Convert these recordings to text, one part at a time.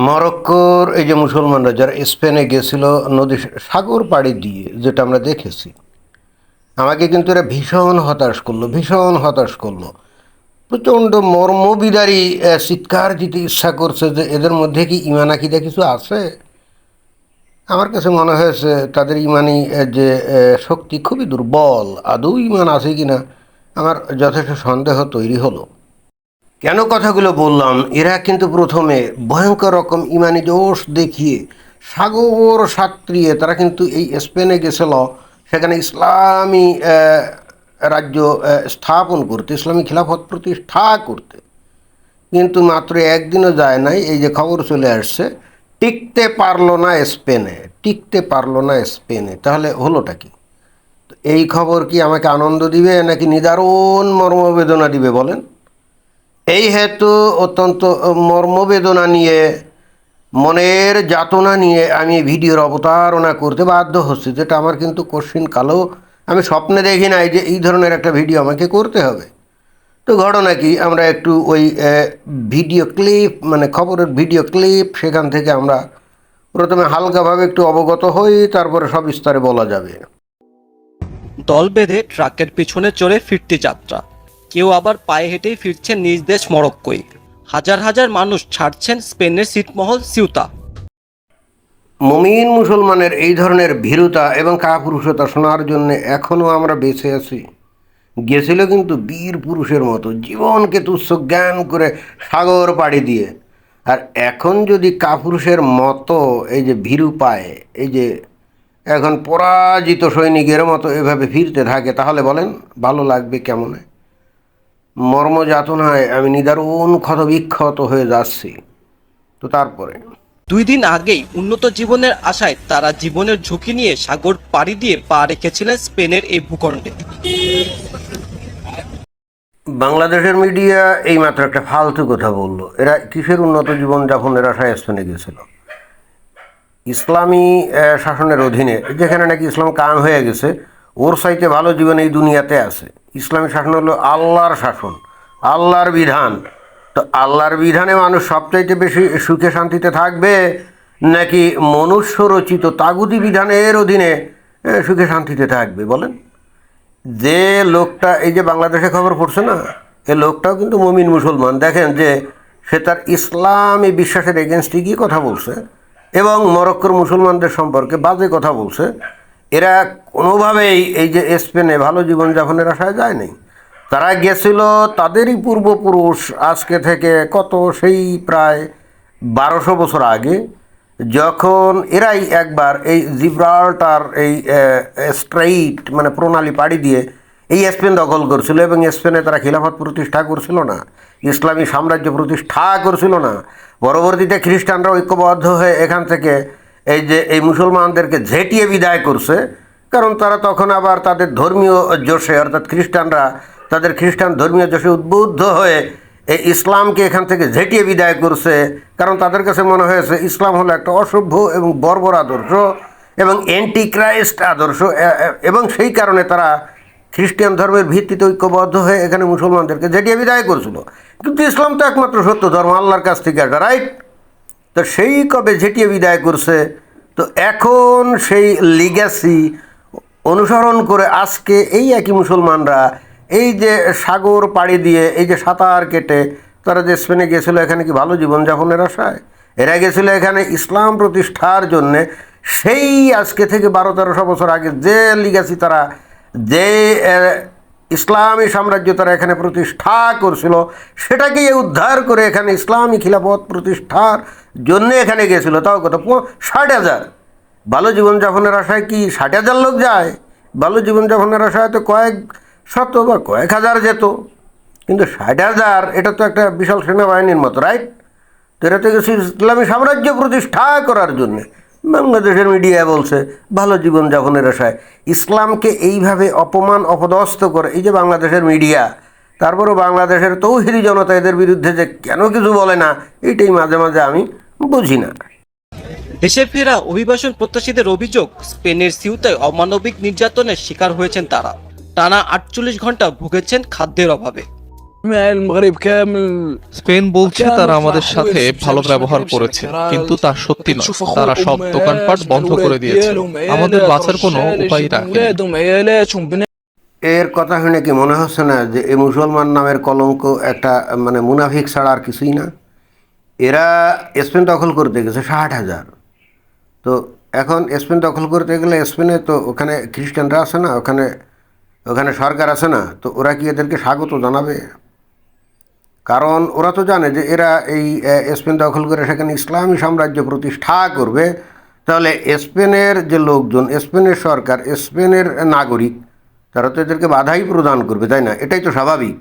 মরক্কোর এই যে মুসলমানরা যারা স্পেনে গেছিল নদী সাগর পাড়ি দিয়ে, যেটা আমরা দেখেছি, আমাকে কিন্তু এরা ভীষণ হতাশ করলো, ভীষণ হতাশ করলো। প্রচণ্ড মর্মবিদারী চিৎকার দিতে ইচ্ছা করছে যে এদের মধ্যে কি ইমান আকিদা কিছু আছে। আমার কাছে মনে হয়েছে তাদের ইমানি যে শক্তি খুবই দুর্বল। আদৌ ইমান আছে কি না আমার যথেষ্ট সন্দেহ তৈরি হলো। কেন কথাগুলো বললাম, এরা কিন্তু প্রথমে ভয়ঙ্কর রকম ইমানি জোশ দেখিয়ে সাগর সাঁতরিয়ে তারা কিন্তু এই স্পেনে গেছিল সেখানে ইসলামী রাজ্য স্থাপন করতে, ইসলামী খিলাফত প্রতিষ্ঠা করতে। কিন্তু মাত্র একদিনও যায় নাই, এই যে খবর চলে আসছে, টিকতে পারলো না স্পেনে, টিকতে পারলো না স্পেনে। তাহলে হলোটা কি? তো এই খবর কি আমাকে আনন্দ দিবে নাকি নিদারুণ মর্মবেদনা দিবে বলেন? এই হেতু অত্যন্ত মর্মবেদনা নিয়ে, মনের যাতনা নিয়ে আমি ভিডিওর অবতারণা করতে বাধ্য হচ্ছি, যেটা আমার কিন্তু কঠিন কালেও আমি স্বপ্নে দেখি নাই যে এই ধরনের একটা ভিডিও আমাকে করতে হবে। তো ঘটনা কি, আমরা একটু ওই ভিডিও ক্লিপ, মানে খবরের ভিডিও ক্লিপ, সেখান থেকে আমরা প্রথমে হালকাভাবে একটু অবগত হই, তারপরে সব বিস্তারে বলা যাবে। দল বেঁধে ট্রাকের পিছনে চড়ে ফিরতি যাত্রা, কেউ আবার পায়ে হেঁটেই ফিরছেন নিজ দেশ মরক্কোয়। হাজার হাজার মানুষ ছাড়ছেন স্পেনের ছিটমহল সিউতা। মুমিন মুসলমানের এই ধরনের ভীরুতা এবং কাপুরুষতা শোনার জন্য এখনও আমরা বেঁচে আছি। গেছিল কিন্তু বীর পুরুষের মতো, জীবনকে তুচ্ছ জ্ঞান করে সাগর পাড়ি দিয়ে। আর এখন যদি কাপুরুষের মতো এই যে ভীরু পায়, এই যে এখন পরাজিত সৈনিকের মতো এভাবে ফিরতে থাকে, তাহলে বলেন ভালো লাগবে কেমনে? মর্মযাতনায় আমি নিদারুণ ক্ষতবিক্ষত হয়ে যাচ্ছি। তো তারপরে 2 দিন আগেই উন্নত জীবনের আশায় তারা জীবনের ঝুঁকি নিয়ে সাগর পাড়ি দিয়ে পা রেখেছিলেন স্পেনের এই ভূখণ্ডে। বাংলাদেশের মিডিয়া এইমাত্র একটা ফালতু কথা বললো। এরা কিসের উন্নত জীবনযাপনের আশায় স্পেনে গেছিল? ইসলামী শাসনের অধীনে, যেখানে নাকি ইসলাম কায়েম হয়ে গেছে, ওর চাইতে ভালো জীবন এই দুনিয়াতে আছে। ইসলামী শাসন হলো আল্লাহর শাসন, আল্লাহর বিধান। তো আল্লাহর বিধানে মানুষ সবচাইতে বেশি সুখে শান্তিতে থাকবে, নাকি মনুষ্য রচিত তাগুতি বিধানের অধীনে সুখে শান্তিতে থাকবে বলেন? যে লোকটা এই যে বাংলাদেশে খবর পড়ছে না, এ লোকটাও কিন্তু মুমিন মুসলমান। দেখেন যে সে তার ইসলামী বিশ্বাসের এগেনস্টে গিয়ে কথা বলছে এবং মরক্কোর মুসলমানদের সম্পর্কে বাজে কথা বলছে। এরা কোনোভাবেই এই যে স্পেনে ভালো জীবনযাপনের আশায় যায়নি। তারা গেছিল তাদেরই পূর্বপুরুষ আজকে থেকে কত, সেই প্রায় 1200 বছর আগে, যখন এরাই একবার এই জিব্রাল্টার এই স্ট্রেইট মানে প্রণালী পাড়ি দিয়ে এই স্পেন দখল করছিল এবং স্পেনে তারা খিলাফত প্রতিষ্ঠা করছিল না, ইসলামী সাম্রাজ্য প্রতিষ্ঠা করছিল না। পরবর্তীতে খ্রিস্টানরা ঐক্যবদ্ধ হয়ে এখান থেকে এই যে এই মুসলমানদেরকে ঝেঁটিয়ে বিদায় করছে, কারণ তারা তখন আবার তাদের ধর্মীয় জোশে, অর্থাৎ খ্রিস্টানরা তাদের খ্রিস্টান ধর্মীয় জোশে উদ্বুদ্ধ হয়ে এই ইসলামকে এখান থেকে ঝেঁটিয়ে বিদায় করছে। কারণ তাদের কাছে মনে হয়েছে ইসলাম হলো একটা অসভ্য এবং বর্বর আদর্শ এবং অ্যান্টিক্রাইস্ট আদর্শ, এবং সেই কারণে তারা খ্রিস্টান ধর্মের ভিত্তিতে ঐক্যবদ্ধ হয়ে এখানে মুসলমানদেরকে ঝেঁটিয়ে বিদায় করছিল। কিন্তু ইসলাম তো একমাত্র সত্য ধর্ম, আল্লাহর কাছ থেকে একটা, রাইট? তো সেই কবে ঝেঁটিয়ে বিদায় করছে, তো এখন সেই লিগ্যাসি অনুসরণ করে আজকে এই একই মুসলমানরা এই যে সাগর পাড়ি দিয়ে, এই যে সাঁতার কেটে তারা যে স্পেনে গেছিলো এখানে কি ভালো জীবনযাপনের আশায়? এরা গেছিলো এখানে ইসলাম প্রতিষ্ঠার জন্যে। সেই আজকে থেকে 1200-1300 বছর আগে যে লিগ্যাসি তারা, যে ইসলামী সাম্রাজ্য তারা এখানে প্রতিষ্ঠা করছিল, সেটাকেই উদ্ধার করে এখানে ইসলামী খিলাফত প্রতিষ্ঠার জন্যে এখানে গেছিলো। তাও কত, 60,000। ভালো জীবনযাপনের আশায় কি 60,000 লোক যায়? ভালো জীবনযাপনের আশায় তো কয়েক শত বা কয়েক হাজার যেত, কিন্তু 60,000 এটা তো একটা বিশাল সেনাবাহিনীর মতো, রাইট? তো এরা তো গেছে ইসলামী সাম্রাজ্য প্রতিষ্ঠা করার জন্যে। বাংলাদেশের মিডিয়া বলছে ভালো জীবনযাপনের আশায়। ইসলামকে এইভাবে অপমান অপদস্থ করে এই যে বাংলাদেশের মিডিয়া, তারপরও বাংলাদেশের তৌহিদি জনতা এদের বিরুদ্ধে যে কেন কিছু বলে না, এইটাই মাঝে মাঝে আমি বুঝি না। দেশে ফেরা অভিবাসন প্রত্যাশীদের অভিযোগ, স্পেনের সিউতায় অমানবিক নির্যাতনের শিকার হয়েছেন তারা। টানা 48 ঘন্টা ভুগেছেন খাদ্যের অভাবে। مع المغرب كامل স্পেন বলছে তারা আমাদের সাথে ভালো ব্যবহার করেছে, কিন্তু তা সত্যি নয়। তারা সব দোকানপাট বন্ধ করে দিয়েছে, আমাদের বাঁচার কোনো উপায় রাখেনি। ولادهم عيالاتهم এর কথা শুনে কি মনে হচ্ছে না যে এই মুসলমান নামের কলঙ্ক একটা মানে মুনাফিক ছাড়া আর কিছুই না? এরা স্পেন দখল করতে গেছে 60,000। তো এখন স্পেন দখল করতে গেলে স্পেনে তো ওখানে খ্রিস্টানরা আছে না, ওখানে ওখানে সরকার আছে না, তো ওরা কি এদেরকে স্বাগত জানাবে? কারণ ওরা তো জানে যে এরা এই স্পেন দখল করে সেখানে ইসলামী সাম্রাজ্য প্রতিষ্ঠা করবে। তাহলে স্পেনের যে লোকজন, স্পেনের সরকার, স্পেনের নাগরিক, তারা তো এদেরকে বাধাই প্রদান করবে, তাই না? এটাই তো স্বাভাবিক।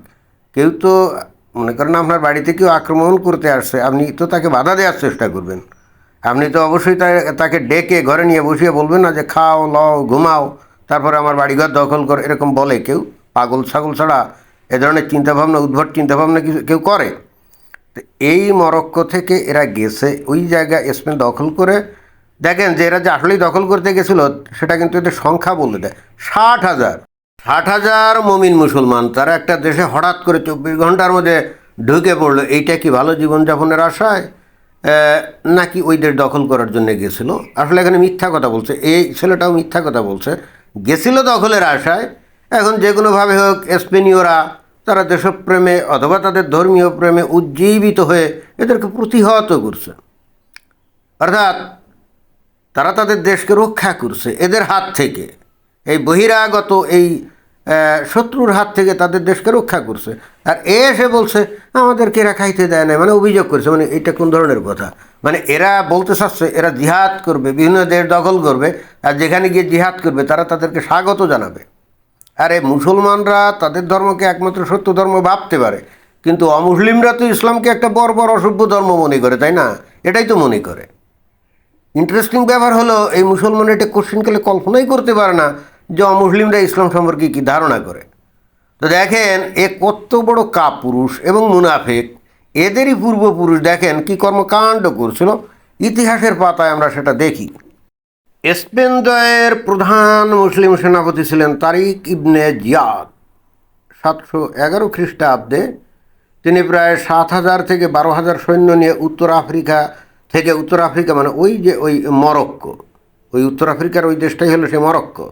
কেউ তো মনে করেন আপনার বাড়িতে কেউ আক্রমণ করতে আসছে, আপনি তো তাকে বাধা দেওয়ার চেষ্টা করবেন। আপনি তো অবশ্যই তাকে ডেকে ঘরে নিয়ে বসিয়ে বলবেন না যে খাও লও ঘুমাও তারপরে আমার বাড়িঘর দখল কর, এরকম বলে কেউ? পাগল ছাগল ছাড়া এ ধরনের চিন্তাভাবনা, উদ্ভট চিন্তাভাবনা কিছু কেউ করে? তো এই মরক্কো থেকে এরা গেছে ওই জায়গা স্পেন দখল করে। দেখেন যে এরা যে আসলেই দখল করতে গেছিলো সেটা কিন্তু এদের সংখ্যা বলে দেয় 60,000। 60,000 মমিন মুসলমান তারা একটা দেশে হঠাৎ করে 24 ঘন্টার মধ্যে ঢুকে পড়লো। এইটা কি ভালো জীবনযাপনের আশায় নাকি ওই দেশ দখল করার জন্য গেছিলো? আসলে এখানে মিথ্যা কথা বলছে, এই ছেলেটাও মিথ্যা কথা বলছে। গেছিল দখলের আশায়, এখন যে কোনোভাবে হোক স্পেনীয়রা তারা দেশপ্রেমে অথবা তাদের ধর্মীয় প্রেমে উজ্জীবিত হয়ে এদেরকে প্রতিহত করছে। অর্থাৎ তারা তাদের দেশকে রক্ষা করছে এদের হাত থেকে, এই বহিরাগত এই শত্রুর হাত থেকে তাদের দেশকে রক্ষা করছে। আর এসে বলছে আমাদেরকে এরা খাইতে দেয় না, মানে অভিযোগ করছে। মানে এটা কোন ধরনের কথা? মানে এরা বলতে চাচ্ছে এরা জিহাদ করবে, বিভিন্ন দেশ দখল করবে, আর যেখানে গিয়ে জিহাদ করবে তারা তাদেরকে স্বাগত জানাবে। আরে মুসলমানরা তাদের ধর্মকে একমাত্র সত্য ধর্ম ভাবতে পারে, কিন্তু অমুসলিমরা তো ইসলামকে একটা বর্বর অসভ্য ধর্ম মনে করে, তাই না? এটাই তো মনে করে। ইন্টারেস্টিং ব্যাপার হলো এই মুসলমান এটা কোশ্চেনকালে কল্পনাই করতে পারে না যে অমুসলিমরা ইসলাম সম্পর্কে কী ধারণা করে। তো দেখেন এ কত বড় কাপুরুষ এবং মুনাফেক। এদেরই পূর্বপুরুষ দেখেন কি কর্মকাণ্ড করছিল, ইতিহাসের পাতায় আমরা সেটা দেখি। স্পেন জয়ের প্রধান মুসলিম সেনাপতি ছিলেন তারিক ইবনে জিয়াদ। 711 খ্রিস্টাব্দে তিনি প্রায় 7,000 থেকে 12,000 সৈন্য নিয়ে উত্তর আফ্রিকা মানে ওই মরক্কো, ওই উত্তর আফ্রিকার ওই দেশটাই হলো সে মরক্কো।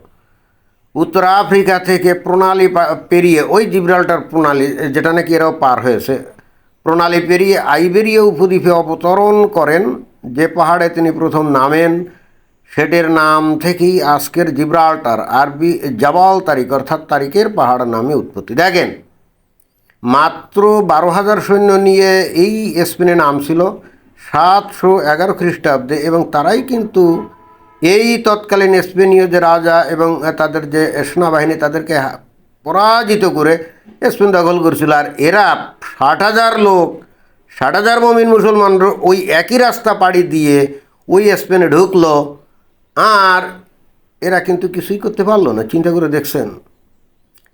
উত্তর আফ্রিকা থেকে প্রণালী পেরিয়ে ওই জিব্রাল্টার প্রণালী যেটা নাকি এরাও পার হয়েছে, প্রণালী পেরিয়ে আইবেরিয়া উপদ্বীপে অবতরণ করেন। যে পাহাড়ে তিনি প্রথম নামেন সেটার নাম থেকেই আজকের জিব্রাল্টার, আরবি জাবাল তারিক অর্থাৎ তারিকের পাহাড় নামে উৎপত্তি। দেখেন মাত্র 12,000 সৈন্য নিয়ে এই স্পেনে নামছিল 711 খ্রিস্টাব্দে, এবং তারাই কিন্তু এই তৎকালীন স্পেনীয় যে রাজা এবং তাদের যে সেনাবাহিনী তাদেরকে পরাজিত করে স্পেন দখল করছিল। আর এরা 60,000 লোক, 60,000 মমিন মুসলমান ওই একই রাস্তা পাড়ি দিয়ে ওই স্পেনে ঢুকলো, আর এরা কিন্তু কিছুই করতে পারলো না। চিন্তা করে দেখছেন?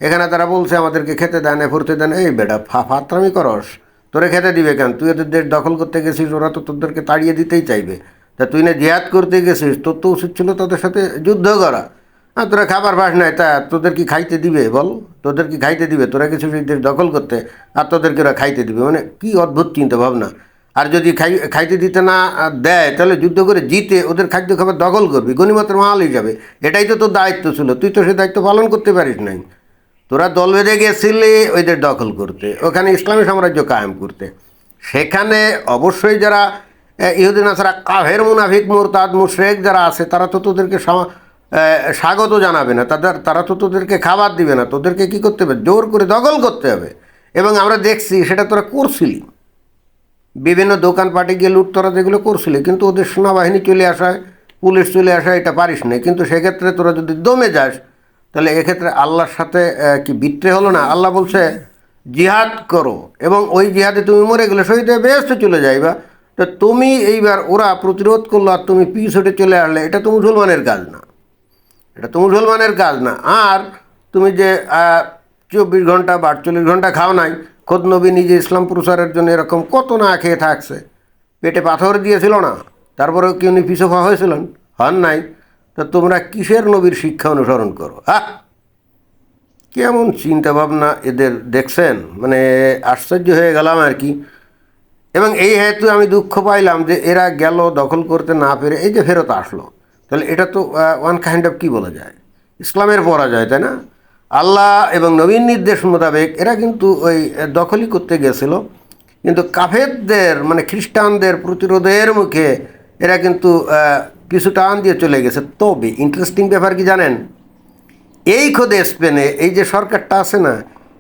এখানে তারা বলছে আমাদেরকে খেতে দেয় না, ফুরতে দেয় না। এই বেটা ফাতরামি করস, তোরে খেতে দিবে কেন? তুই ওদের দেশ দখল করতে গেছিস, ওরা তো তোদেরকে তাড়িয়ে দিতেই চাইবে। তা তুই না জিহাদ করতে গেছিস, তোর তো উচিত ছিল তাদের সাথে যুদ্ধ করা। আর তোরা খাবার পাস নাই, তা তোদের কি খাইতে দিবে? বল, তোদের কি খাইতে দিবে? তোরা কিছু দেশ দখল করতে আর তোদেরকে ওরা খাইতে দিবে? মানে কি অদ্ভুত চিন্তা ভাবনা। আর যদি খাইতে দিতে না দেয় তাহলে যুদ্ধ করে জিতে ওদের খাদ্য খাবার দখল করবি, গনিমতের মাল হিসাবে। এটাই তো তোর দায়িত্ব ছিল, তুই তো সে দায়িত্ব পালন করতে পারিস নাই। তোরা দল বেঁধে গেছিলি ওইদের দখল করতে, ওখানে ইসলামী সাম্রাজ্য কায়েম করতে। সেখানে অবশ্যই যারা ইহুদিন আসারা কাফের মুনাফিক মুরতাদ মুশরিক যারা আছে তারা তো তোদেরকে স্বাগত জানাবে না, তারা তো তোদেরকে খাবার দিবে না। তোদেরকে কী করতে হবে? জোর করে দখল করতে হবে। এবং আমরা দেখছি সেটা তোরা করছিলি, বিভিন্ন দোকানপাটে গিয়ে লুট তোরা যেগুলো করছিলি, কিন্তু ওদের সেনাবাহিনী চলে আসায়, পুলিশ চলে আসায় এটা পারিস না। কিন্তু সেক্ষেত্রে তোরা যদি দমে যাস তাহলে এক্ষেত্রে আল্লাহর সাথে কি বিট্রে হলো না? আল্লাহ বলছে জিহাদ করো, এবং ওই জিহাদে তুমি মরে গেলে শহীদ হয়ে বেহেশতে চলে যাইবা। তো তুমি এইবার ওরা প্রতিরোধ করলো আর তুমি পিছ হটে চলে আসলে, এটা তো মুসলমানের কাজ না, এটা তো মুসলমানের কাজ না। আর তুমি যে 24 ঘন্টা বা 48 ঘন্টা খাও নাই, খোদ নবী নিজে ইসলাম প্রচারের জন্য এরকম কত না খেয়ে থাকছে, পেটে পাথর দিয়েছিল না, তারপরেও কি উনি পিছপা হয়েছিলেন? হন নাই। তো তোমরা কিসের নবীর শিক্ষা অনুসরণ করো? কেমন চিন্তা ভাবনা এদের দেখছেন, মানে আশ্চর্য হয়ে গেলাম আর কি। এবং এই হেতু আমি দুঃখ পাইলাম যে এরা গেল দখল করতে না পেরে, এই যে ফেরত আসলো, তাহলে এটা তো ওয়ান কাইন্ড অফ কী বলা যায়, ইসলামের পরাজয়, তাই না? আল্লাহ এবং নবীর নির্দেশ মোতাবেক এরা কিন্তু ওই দখলই করতে গেছিল, কিন্তু কাফেরদের মানে খ্রিস্টানদের প্রতিরোধের মুখে এরা কিন্তু পিছু টান দিয়ে চলে গেছে। তবে ইন্টারেস্টিং ব্যাপার কি জানেন, এই খোদে স্পেনে এই যে সরকারটা আছে না,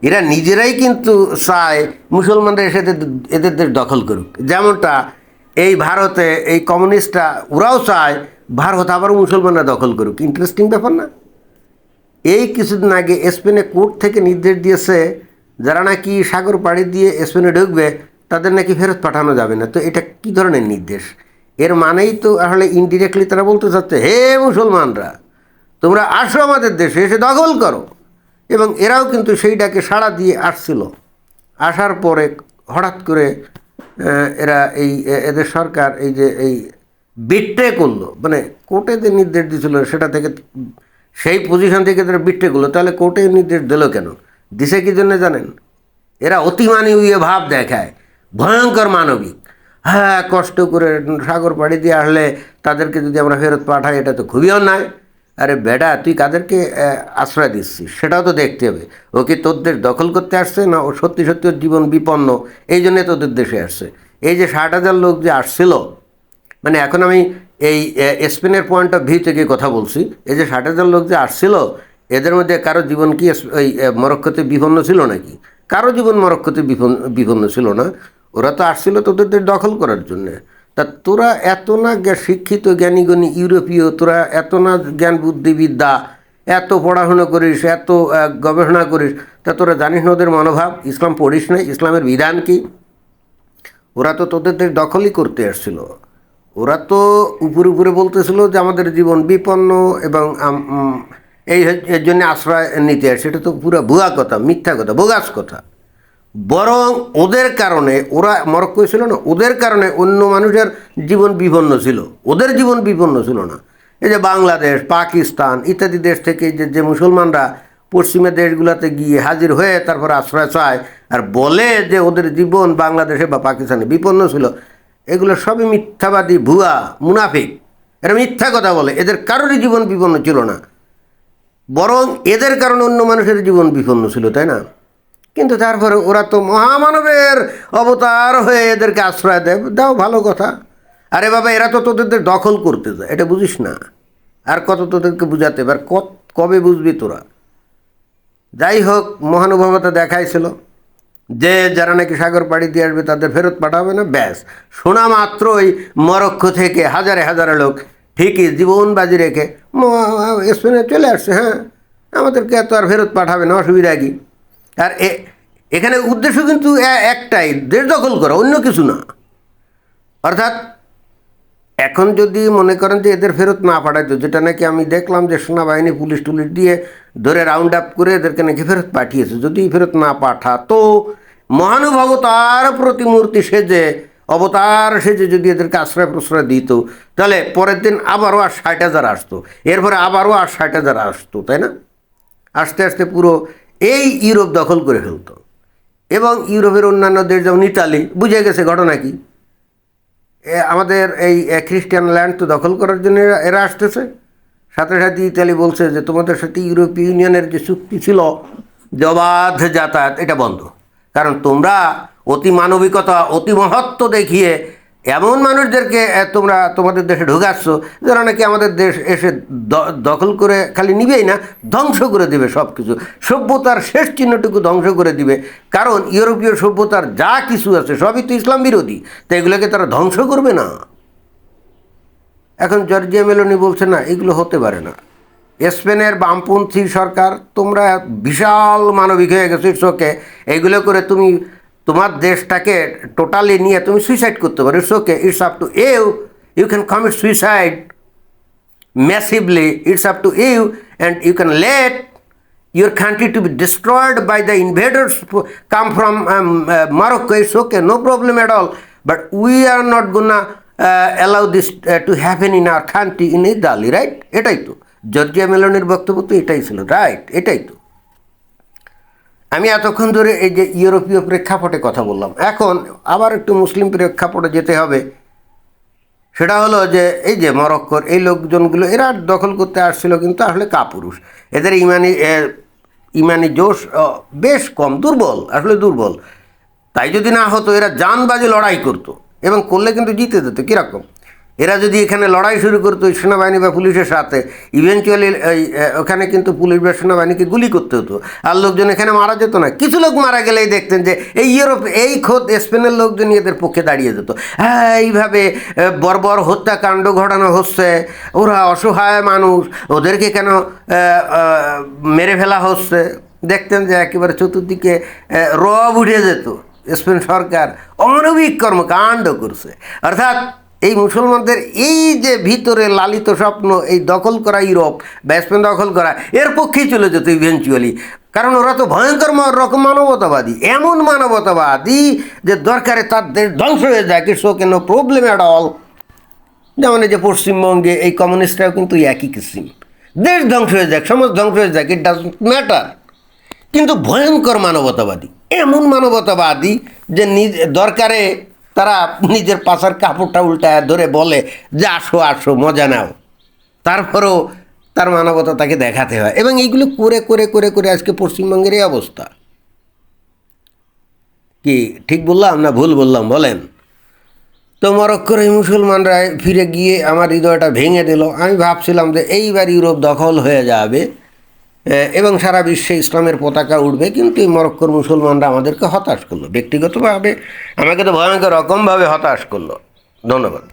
এরা নিজেরাই কিন্তু চায় মুসলমানরা এসে এদের দেশ দখল করুক। যেমনটা এই ভারতে এই কমিউনিস্টরা ওরাও চায় ভারত আবার মুসলমানরা দখল করুক। ইন্টারেস্টিং ব্যাপার না? এই কিছুদিন আগে স্পেনে কোর্ট থেকে নির্দেশ দিয়েছে যারা নাকি সাগর পাড়ি দিয়ে স্পেনে ঢুকবে তাদের নাকি ফেরত পাঠানো যাবে না। তো এটা কী ধরনের নির্দেশ? এর মানেই তো আসলে ইনডিরেক্টলি তারা বলতে চাচ্ছে, হে মুসলমানরা, তোমরা আসো আমাদের দেশে, এসে দখল করো। এবং এরাও কিন্তু সেইটাকে সাড়া দিয়ে আসছিল। আসার পরে হঠাৎ করে এরা এদের সরকার এই যে এই বিট্রে করলো, মানে কোর্টে যে নির্দেশ দিয়েছিল সেটা থেকে, সেই পজিশন থেকে তারা বিট্রে করলো। তাহলে কোর্টে নির্দেশ দিল কেন? দিছে কি জন্য জানেন? এরা অতিমানবীয় ভাব দেখায়, ভয়ঙ্কর মানবিক। হ্যাঁ, কষ্ট করে সাগর পাড়ি দিয়ে আসলে তাদেরকে যদি আমরা ফেরত পাঠাই এটা তো খুবই অন্যায়। আরে বেটা, তুই কাদেরকে আশ্রয় দিচ্ছিস সেটাও তো দেখতে হবে। ও কি তোর দেশ দখল করতে আসছে, না ও সত্যি সত্যি ওর জীবন বিপন্ন এই জন্যে তোদের দেশে আসছে? এই যে 60,000 লোক যে আসছিল, মানে এখন আমি এই স্পেনের পয়েন্ট অফ ভিউ থেকে কথা বলছি, এই যে 60,000 লোক যে আসছিল, এদের মধ্যে কারো জীবন কি ওই মরক্কোতে বিপন্ন ছিল নাকি? কারো জীবন মরক্কোতে বিপন্ন ছিল না। ওরা তো আসছিল তোদের দেশ দখল করার জন্যে। তা তোরা এত না শিক্ষিত জ্ঞানীগণী ইউরোপীয়, তোরা এত না জ্ঞান বুদ্ধিবিদ্যা, এত পড়াশোনা করিস, এত গবেষণা করিস, তা তোরা জানিস না ওদের মনোভাব? ইসলাম পড়িস না? ইসলামের বিধান কি? ওরা তো তোদের দেশ দখলই করতে আসছিল। ওরা তো উপরে উপরে বলতেছিল যে আমাদের জীবন বিপন্ন এবং এর জন্য আশ্রয় নিতে আসে। এটা তো পুরো ভুয়া কথা, মিথ্যা কথা, বোগাস কথা। বরং ওদের কারণে, ওরা মরক্কোয় ছিল না, ওদের কারণে অন্য মানুষের জীবন বিপন্ন ছিল, ওদের জীবন বিপন্ন ছিল না। এই যে বাংলাদেশ, পাকিস্তান ইত্যাদি দেশ থেকে যে মুসলমানরা পশ্চিমের দেশগুলোতে গিয়ে হাজির হয়ে তারপর আশ্রয় চায় আর বলে যে ওদের জীবন বাংলাদেশে বা পাকিস্তানে বিপন্ন ছিল, এগুলো সবই মিথ্যাবাদী, ভুয়া, মুনাফিক। এরা মিথ্যা কথা বলে। এদের কারোরই জীবন বিপন্ন ছিল না, বরং এদের কারণে অন্য মানুষের জীবন বিপন্ন ছিল, তাই না? কিন্তু তারপরে ওরা তো মহামানবের অবতার হয়ে এদেরকে আশ্রয় দেয়। দাও, ভালো কথা। আরে বাবা, এরা তো তোদের দখল করতে যায়, এটা বুঝিস না? আর কত তোদেরকে বুঝাতে, এবার কবে বুঝবি তোরা? যাই হোক, মহানুভবতা দেখাইছিল যে যারা নাকি সাগর পাড়ি দিয়ে আসবে তাদের ফেরত পাঠাবে না। ব্যাস, শোনা মাত্রই মরক্কো থেকে হাজারে হাজারে লোক ঠিকই জীবন বাজি রেখে স্পেনে চলে আসছে। হ্যাঁ, আমাদেরকে এত আর ফেরত পাঠাবে না, অসুবিধা কি? আর এখানে উদ্দেশ্য কিন্তু একটাই, দেশ দখল করা, অন্য কিছু না। অর্থাৎ এখন যদি মনে করেন যে এদের ফেরত না পাঠাইতো, যেটা নাকি আমি দেখলাম যে সেনাবাহিনী পুলিশ টুলিশ দিয়ে ধরে রাউন্ড আপ করে এদেরকে নাকি ফেরত পাঠিয়েছে, যদি ফেরত না পাঠাতো, মহানুভবতার প্রতিমূর্তি সেজে, অবতার সেজে যদি এদেরকে আশ্রয় প্রশ্রয় দিত, তাহলে পরের দিন আবারও আর 60,000 আসতো, এরপরে আবারও আর 60,000 আসতো, তাই না? আস্তে আস্তে পুরো এই ইউরোপ দখল করে ফেলতো। এবং ইউরোপের অন্যান্য দেশ যেমন ইতালি, বুঝে গেছে ঘটনা কি, আমাদের এই খ্রিস্টান ল্যান্ড তো দখল করার জন্য এরা আসতেছে। সাথে সাথে ইতালি বলছে যে তোমাদের সাথে ইউরোপীয় ইউনিয়নের যে চুক্তি ছিল যে অবাধ যাতায়াত, এটা বন্ধ। কারণ তোমরা অতি মানবিকতা, অতি মহত্ব দেখিয়ে এমন মানুষদেরকে তোমরা তোমাদের দেশে ঢুকাচ্ছ যারা নাকি আমাদের দেশ এসে দখল করে খালি নিবেই না, ধ্বংস করে দিবে সব কিছু, সভ্যতার শেষ চিহ্নটুকু ধ্বংস করে দিবে। কারণ ইউরোপীয় সভ্যতার যা কিছু আছে সবই তো ইসলাম বিরোধী, তো এগুলোকে তারা ধ্বংস করবে না। এখন জর্জিয়া মেলোনি বলছে না, এগুলো হতে পারে না। স্পেনের বামপন্থী সরকার, তোমরা বিশাল মানবিক হয়ে গেছো, ইটস ওকে, এইগুলো করে তুমি তোমার দেশটাকে টোটালি নিয়ে তুমি সুইসাইড করতে পারো, it's okay, it's up to you, you can commit suicide massively, it's up to you, and you can let your country to be destroyed by the invaders come from Morocco, it's okay, no problem at all, but we are not gonna allow this to happen in our country, in Italy, right? এটাই তো Georgia মেলোনির বক্তব্য, তো এটাই ছিল, right? এটাই তো। আমি এতক্ষণ ধরে এই যে ইউরোপীয় প্রেক্ষাপটে কথা বললাম, এখন আবার একটু মুসলিম প্রেক্ষাপটে যেতে হবে। সেটা হলো যে এই যে মরক্কোর এই লোকজনগুলো এরা দখল করতে আসছিল, কিন্তু আসলে কাপুরুষ। এদের ইমানি জোশ বেশ কম, দুর্বল, আসলে দুর্বল। তাই যদি না হতো এরা জানবাজি লড়াই করতো, এবং করলে কিন্তু জিতে যেত। কীরকম, এরা যদি এখানে লড়াই শুরু করতো সেনাবাহিনী বা পুলিশের সাথে, ইভেনচুয়ালি ওখানে কিন্তু পুলিশ বা সেনাবাহিনীকে গুলি করতে হতো, আর লোকজন এখানে মারা যেত না। কিছু লোক মারা গেলেই দেখতেন যে এই এই খোদ স্পেনের লোকজন এদের পক্ষে দাঁড়িয়ে যেত। হ্যাঁ, এইভাবে বর্বর হত্যাকাণ্ড ঘটানো হচ্ছে, ওরা অসহায় মানুষ, ওদেরকে কেন মেরে ফেলা হচ্ছে। দেখতেন যে একেবারে চতুর্দিকে রব উঠে যেত। স্পেন সরকার অমানবিক কর্মকাণ্ড করছে। অর্থাৎ এই মুসলমানদের এই যে ভিতরে লালিত স্বপ্ন, এই দখল করা ইউরোপ বা স্পেন দখল করা, এর পক্ষেই চলে যেত ইভেনচুয়ালি। কারণ ওরা তো ভয়ঙ্কর রকম মানবতাবাদী, এমন মানবতাবাদী যে দরকারে তার দেশ ধ্বংস হয়ে যায়, কিছু কেন প্রবলেম অ্যাট অল। যেমন এই যে পশ্চিমবঙ্গে এই কমিউনিস্টরাও কিন্তু একই কিসিম, দেশ ধ্বংস হয়ে যাক, সমাজ ধ্বংস হয়ে যাক, ইট ডাজন্ট ম্যাটার। কিন্তু ভয়ঙ্কর মানবতাবাদী, এমন মানবতাবাদী যে দরকারে তারা নিজের পাশার কাপড়টা উল্টায় ধরে বলে যে আসো আসো মজা নাও, তারপরেও তার মানবতা তাকে দেখাতে হয়। এবং এইগুলো করে করে করে করে আজকে পশ্চিমবঙ্গের এই অবস্থা। কি ঠিক বললাম না ভুল বললাম বলেন? তো মরক্কোর এই মুসলমানরা ফিরে গিয়ে আমার হৃদয়টা ভেঙে দিল। আমি ভাবছিলাম যে এইবার ইউরোপ দখল হয়ে যাবে এবং সারা বিশ্বে ইসলামের পতাকা উঠবে, কিন্তু এই মরক্কোর মুসলমানরা আমাদেরকে হতাশ করলো। ব্যক্তিগতভাবে আমাকে তো ভয়ঙ্কর রকমভাবে হতাশ করলো। ধন্যবাদ।